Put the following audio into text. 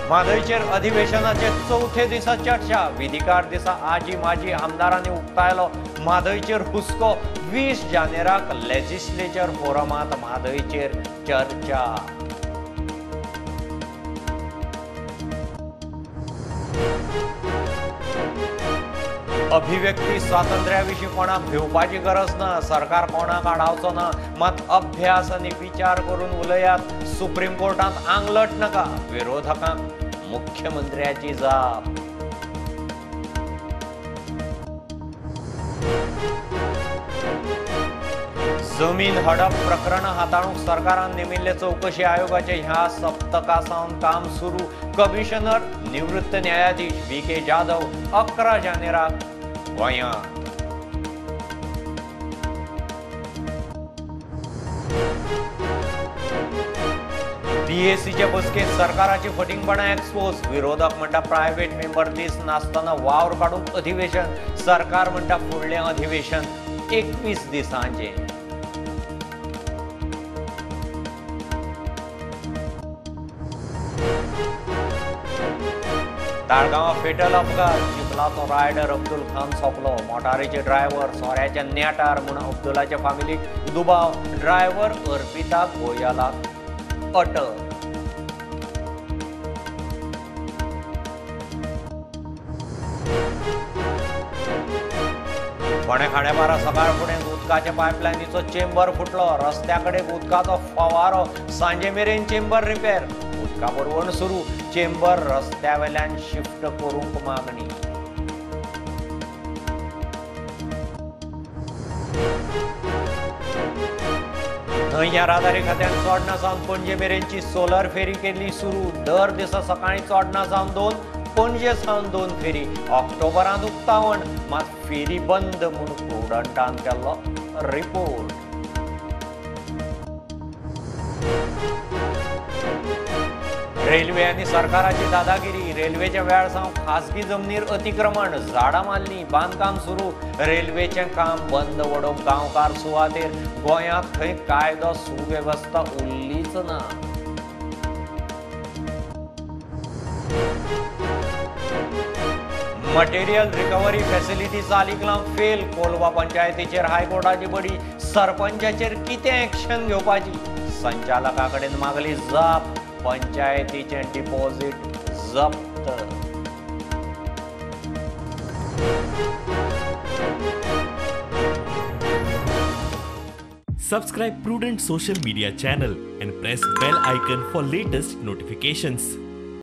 म्हादयचेर अधिवेशनाचे चौथे दिसा चर्चा। विधिकार दिसा आजी माजी आमदारांनी उक्तायलो म्हादयचेर हुस्को। 20 जानेराक लेजिस्लेचर फोरमात म्हादयचेर चर्चा। अभिव्यक्ती स्वातंत्र्याविषयी कोणाक भिवपाची गरज ना। सरकार कोणाक आडावचो ना, मात अभ्यास आनी विचार करून उलयात। सुप्रीम कोर्टात आंगलट नाका, विरोधकांक मुख्यमंत्र्याची जाप। जमीन हडप प्रकरण हाताळूंक सरकारान नेमिल्ले चौकशी आयोगाचे ह्या सप्तका सावन काम सुरू। कमिशनर निवृत्त न्यायाधीश VK जाधव 11 जानेराक गोंयांत। PACचे बसकेत सरकाराची फटिंगपणां एक्सपोज। विरोधक म्हणटा प्रायव्हेट मेंबर दीस नासतना वावर काडूंक अधिवेशन। सरकार म्हणटा फुडलें अधिवेशन 21 दिसांचे। ताळगांवां फेटल अपघात। चिखलाचो रायडर अब्दुल खान सोंपलो। मोटारीचे ड्रायव्हर सोऱ्याच्या नेटार म्हूण अब्दुलाच्या फामिलीक दुबाव। ड्रायव्हर अर्पिता गोयलाक अटक। फोंडे खांडेपारा सकाळ फुडें उदकाच्या पायपलायनीचो चेंबर फुटलो। रस्त्या कडेन उदकाचो फवारो। सांजे मेरेन चेंबर रिपेर। उदका पुरवण सुरू। चेंबर रस्त्या वेल्यान शिफ्ट करूंक मागणी। न्हंय येरादारी खात्यान चोडणा सावन पणजे मेरेनची सोलर फेरी केल्ली सुरू। दर दिसा सकाळीं चोडणा सावन 2, पणजे सावन 2 फेरी। ऑक्टोबरांत उक्तावण, मात फेरी बंद म्हूण प्रुडंटान केल्लो रिपोर्ट। रेल्वे आनी सरकाराची दादागिरी। रेल्वेच्या वेळसावन खासगी जमनीर अतिक्रमण। झाडां मारलीं, बांदकाम सुरू। रेल्वेचें काम बंद वडोवंक गांवकार सुवातेर। गोंयांत खंय कायदो सुवेवस्था उरलीच ना। मटेरियल रिकवरी फॅसिलिटी चालीक लावन फेल। कोलवा पंचायतीचेर हायकोर्टाची बडी। सरपंचाचेर कितें एक्शन घेवपाची, संचालका कडेन मागली जाप। पंचायतीचे डिपॉझिट जप्त। Subscribe Prudent social media channel and press bell icon for latest notifications.